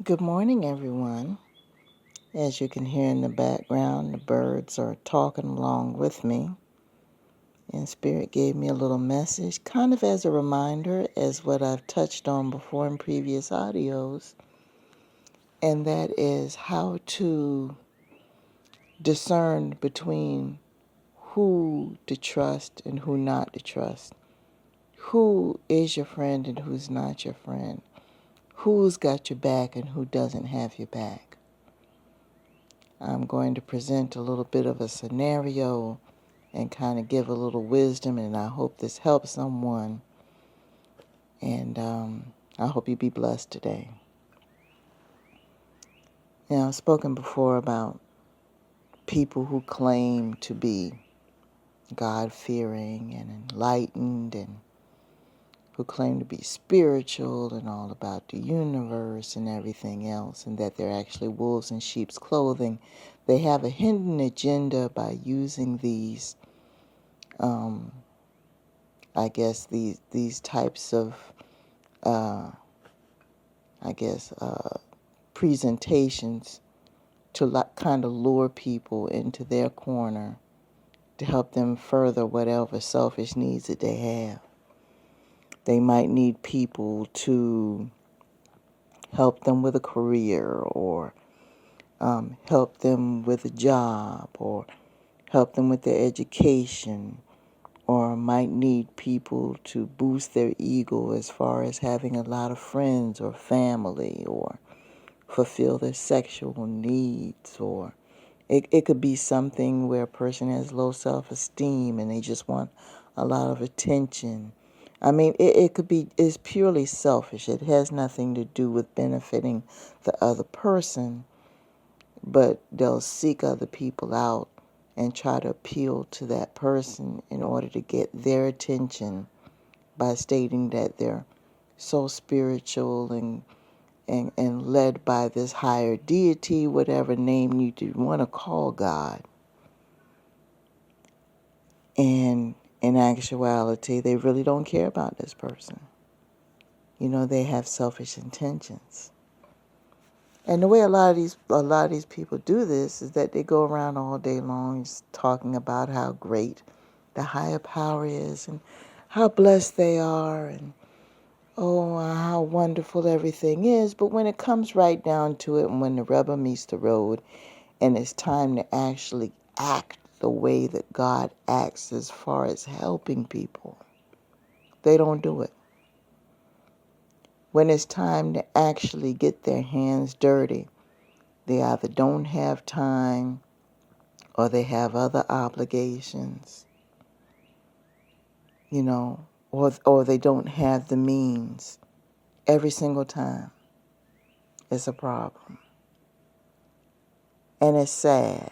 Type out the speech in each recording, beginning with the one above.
Good morning, everyone. As you can hear in the background, the birds are talking along with me. And Spirit gave me a little message, kind of as a reminder, as what I've touched on before in previous audios, and that is how to discern between who to trust and who not to trust. Who is your friend and who's not your friend. Who's got your back and who doesn't have your back. I'm going to present a little bit of a scenario and kind of give a little wisdom, and I hope this helps someone. And I hope you be blessed today. I've spoken before about people who claim to be God-fearing and enlightened and who claim to be spiritual and all about the universe and everything else, and that they're actually wolves in sheep's clothing. They have a hidden agenda by using these, these types of, presentations to kind of lure people into their corner to help them further whatever selfish needs that they have. They might need people to help them with a career or help them with a job or help them with their education, or might need people to boost their ego as far as having a lot of friends or family, or fulfill their sexual needs, or it could be something where a person has low self-esteem and they just want a lot of attention. I mean, it's purely selfish. It has nothing to do with benefiting the other person, but they'll seek other people out and try to appeal to that person in order to get their attention by stating that they're so spiritual and led by this higher deity, whatever name you do want to call God. And in actuality, they really don't care about this person. They have selfish intentions. And the way a lot of these people do this is that they go around all day long just talking about how great the higher power is and how blessed they are and how wonderful everything is. But when it comes right down to it, and when the rubber meets the road and it's time to actually act the way that God acts as far as helping people, they don't do it. When it's time to actually get their hands dirty, they either don't have time or they have other obligations, or they don't have the means. Every single time, it's a problem. And it's sad.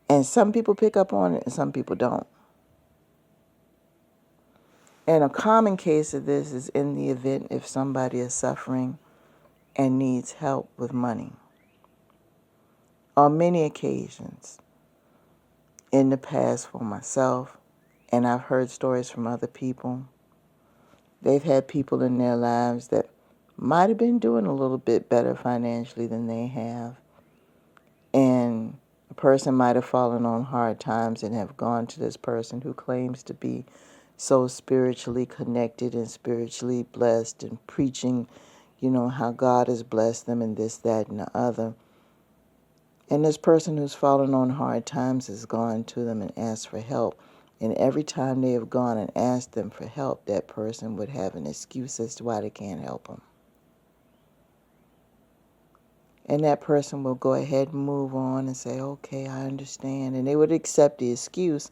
And some people pick up on it and some people don't. And a common case of this is in the event if somebody is suffering and needs help with money. On many occasions in the past for myself, and I've heard stories from other people, they've had people in their lives that might have been doing a little bit better financially than they have. And a person might have fallen on hard times and have gone to this person who claims to be so spiritually connected and spiritually blessed and preaching, how God has blessed them and this, that, and the other. And this person who's fallen on hard times has gone to them and asked for help. And every time they have gone and asked them for help, that person would have an excuse as to why they can't help them. And that person will go ahead and move on and say, okay, I understand. And they would accept the excuse,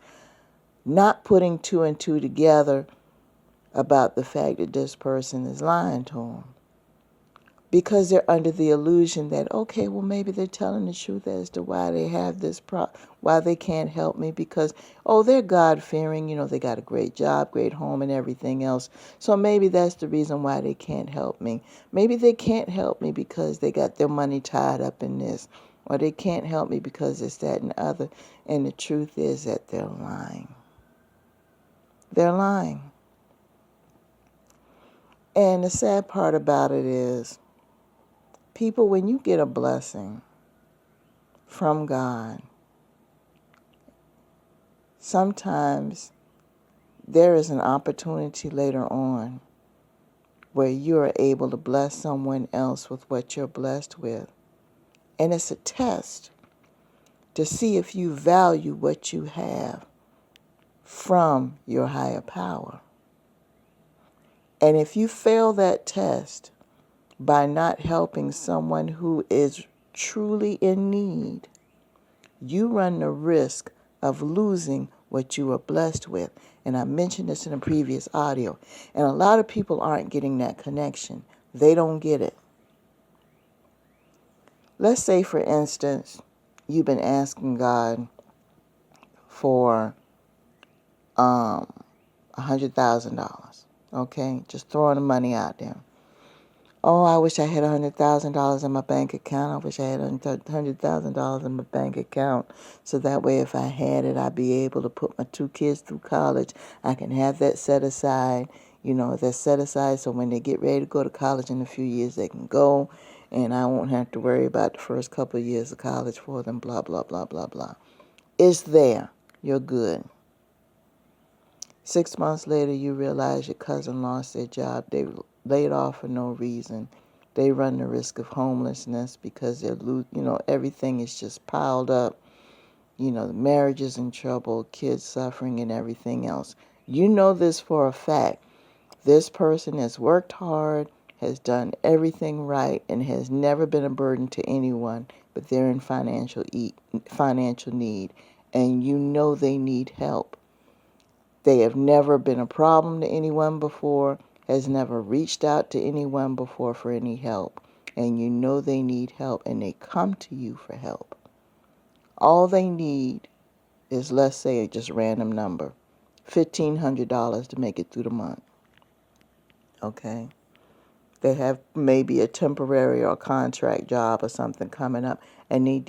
not putting two and two together about the fact that this person is lying to them. Because they're under the illusion that, okay, well, maybe they're telling the truth as to why they have this why they can't help me, because, they're God-fearing, they got a great job, great home, and everything else. So maybe that's the reason why they can't help me. Maybe they can't help me because they got their money tied up in this, or they can't help me because it's that and the other. And the truth is that they're lying. They're lying. And the sad part about it is, People, when you get a blessing from God, sometimes there is an opportunity later on where you are able to bless someone else with what you're blessed with. And it's a test to see if you value what you have from your higher power. And if you fail that test by not helping someone who is truly in need, you run the risk of losing what you are blessed with. And I mentioned this in a previous audio. And a lot of people aren't getting that connection. They don't get it. Let's say, for instance, you've been asking God for $100,000. Okay? Just throwing the money out there. Oh, I wish I had $100,000 in my bank account. I wish I had $100,000 in my bank account. So that way, if I had it, I'd be able to put my 2 kids through college. I can have that set aside. That's set aside so when they get ready to go to college in a few years, they can go. And I won't have to worry about the first couple of years of college for them, blah, blah, blah, blah, blah. It's there. You're good. 6 months later, you realize your cousin lost their job. They were laid off for no reason. They run the risk of homelessness because everything is just piled up. The marriage is in trouble, kids suffering, and everything else. You know this for a fact. This person has worked hard, has done everything right, and has never been a burden to anyone, but they're in financial need, and you know they need help. They have never been a problem to anyone before, has never reached out to anyone before for any help. And you know they need help, and they come to you for help. All they need is, let's say, just a random number, $1,500 to make it through the month. Okay? They have maybe a temporary or contract job or something coming up, and they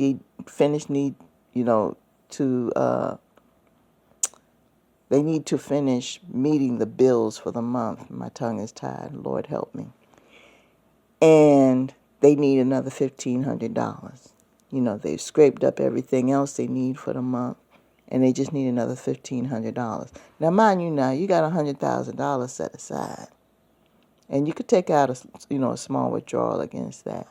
need to finish meeting the bills for the month. My tongue is tied. Lord help me. And they need another $1,500. They've scraped up everything else they need for the month, and they just need another $1,500. Now, mind you, you got $100,000 set aside, and you could take out a small withdrawal against that.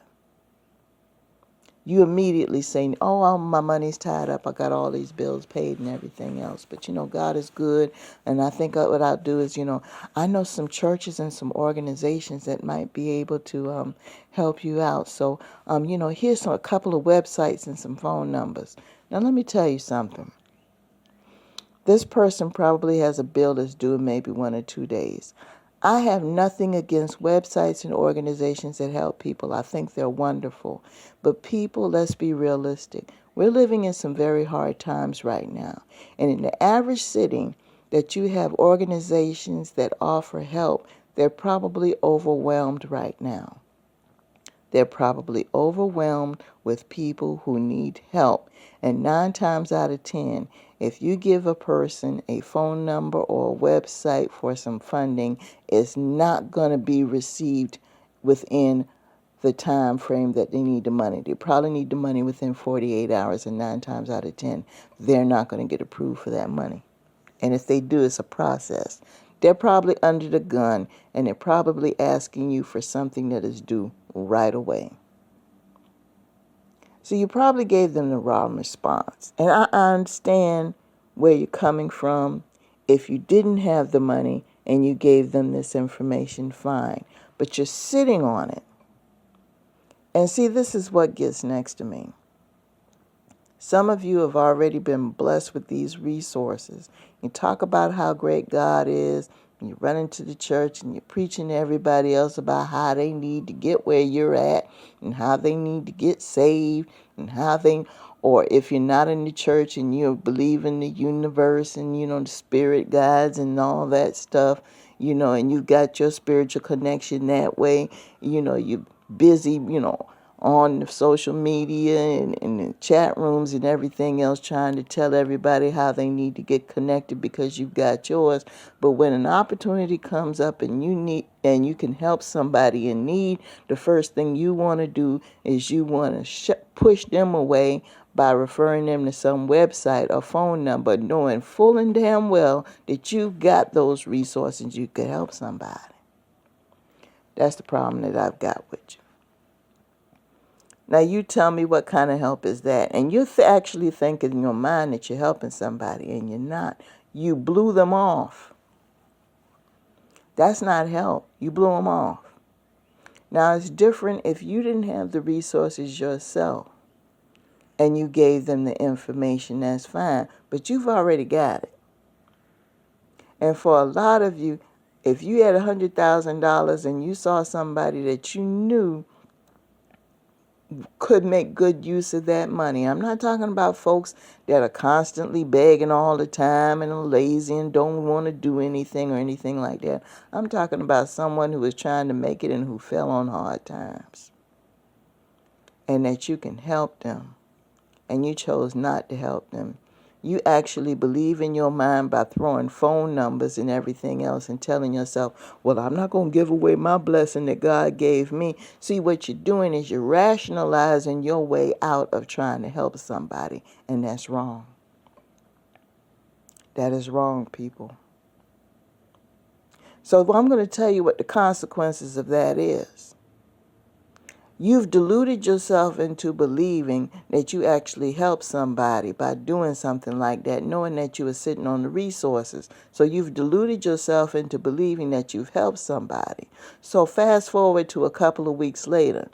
You immediately say, oh, my money's tied up. I got all these bills paid and everything else. But, God is good. And I think what I'll do is, I know some churches and some organizations that might be able to help you out. So, here's a couple of websites and some phone numbers. Now, let me tell you something. This person probably has a bill that's due in maybe 1 or 2 days. I have nothing against websites and organizations that help people. I think they're wonderful. But people, let's be realistic. We're living in some very hard times right now. And in the average sitting that you have organizations that offer help, they're probably overwhelmed right now. They're probably overwhelmed with people who need help. And 9 times out of 10, if you give a person a phone number or a website for some funding, it's not going to be received within the time frame that they need the money. They probably need the money within 48 hours, and 9 times out of 10, they're not going to get approved for that money. And if they do, it's a process. They're probably under the gun, and they're probably asking you for something that is due right away. So you probably gave them the wrong response. And I understand where you're coming from. If you didn't have the money and you gave them this information, fine. But you're sitting on it. And see, this is what gets next to me. Some of you have already been blessed with these resources. You talk about how great God is, and you run into the church and you're preaching to everybody else about how they need to get where you're at and how they need to get saved and or if you're not in the church and you believe in the universe and, the spirit guides and all that stuff, and you got your spiritual connection that way, you're busy, on social media and in chat rooms and everything else, trying to tell everybody how they need to get connected because you've got yours. But when an opportunity comes up and you can help somebody in need, the first thing you want to do is you want to push them away by referring them to some website or phone number, knowing full and damn well that you've got those resources, you could help somebody. That's the problem that I've got with you. Now you tell me, what kind of help is that? And you actually think in your mind that you're helping somebody, and you're not. You blew them off. That's not help. You blew them off. Now it's different if you didn't have the resources yourself and you gave them the information, that's fine. But you've already got it. And for a lot of you, if you had $100,000 and you saw somebody that you knew could make good use of that money. I'm not talking about folks that are constantly begging all the time and are lazy and don't want to do anything or anything like that. I'm talking about someone who is trying to make it and who fell on hard times. And that you can help them. And you chose not to help them. You actually believe in your mind by throwing phone numbers and everything else and telling yourself, well, I'm not going to give away my blessing that God gave me. See, what you're doing is you're rationalizing your way out of trying to help somebody, and that's wrong. That is wrong, people. So I'm going to tell you what the consequences of that is. You've deluded yourself into believing that you actually help somebody by doing something like that, knowing that you were sitting on the resources. So you've deluded yourself into believing that you've helped somebody. So fast forward to a couple of weeks later.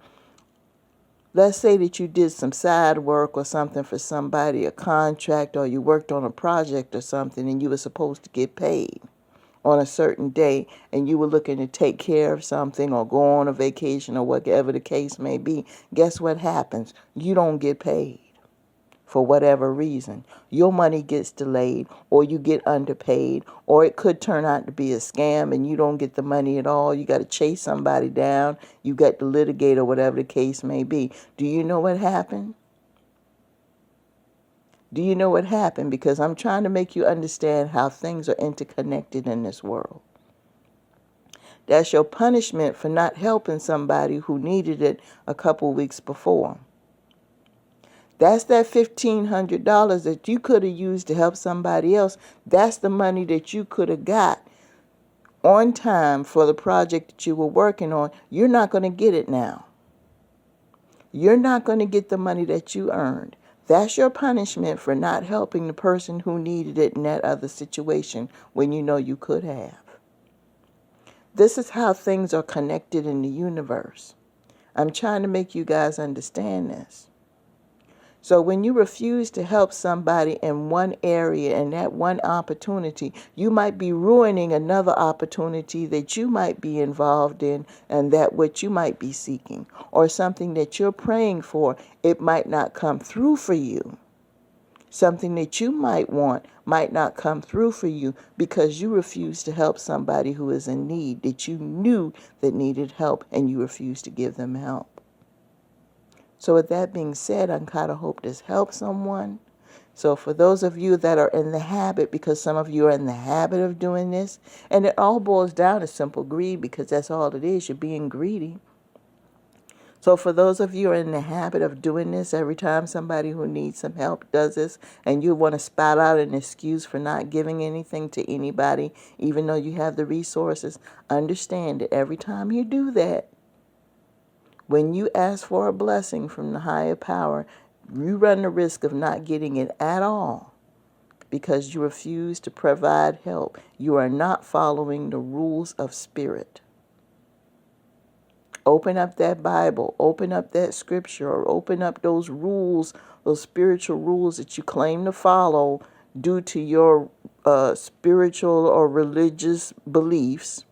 Let's say that you did some side work or something for somebody, a contract, or you worked on a project or something, and you were supposed to get paid on a certain day, and you were looking to take care of something or go on a vacation or whatever the case may be. Guess what happens? You don't get paid for whatever reason. Your money gets delayed, or you get underpaid, or it could turn out to be a scam and you don't get the money at all. You got to chase somebody down. You got to litigate or whatever the case may be. Do you know what happened? Do you know what happened? Because I'm trying to make you understand how things are interconnected in this world. That's your punishment for not helping somebody who needed it a couple weeks before. That's that $1,500 that you could have used to help somebody else. That's the money that you could have got on time for the project that you were working on. You're not going to get it now. You're not going to get the money that you earned. That's your punishment for not helping the person who needed it in that other situation when you know you could have. This is how things are connected in the universe. I'm trying to make you guys understand this. So when you refuse to help somebody in one area and that one opportunity, you might be ruining another opportunity that you might be involved in and that what you might be seeking, or something that you're praying for. It might not come through for you. Something that you might want might not come through for you because you refuse to help somebody who is in need that you knew that needed help, and you refuse to give them help. So with that being said, I kind of hope this helps someone. So for those of you that are in the habit, because some of you are in the habit of doing this, and it all boils down to simple greed, because that's all it is. You're being greedy. So for those of you who are in the habit of doing this, every time somebody who needs some help does this, and you want to spout out an excuse for not giving anything to anybody, even though you have the resources, understand that every time you do that, when you ask for a blessing from the higher power, you run the risk of not getting it at all because you refuse to provide help. You are not following the rules of spirit. Open up that Bible, open up that scripture, or open up those rules, those spiritual rules that you claim to follow due to your spiritual or religious beliefs,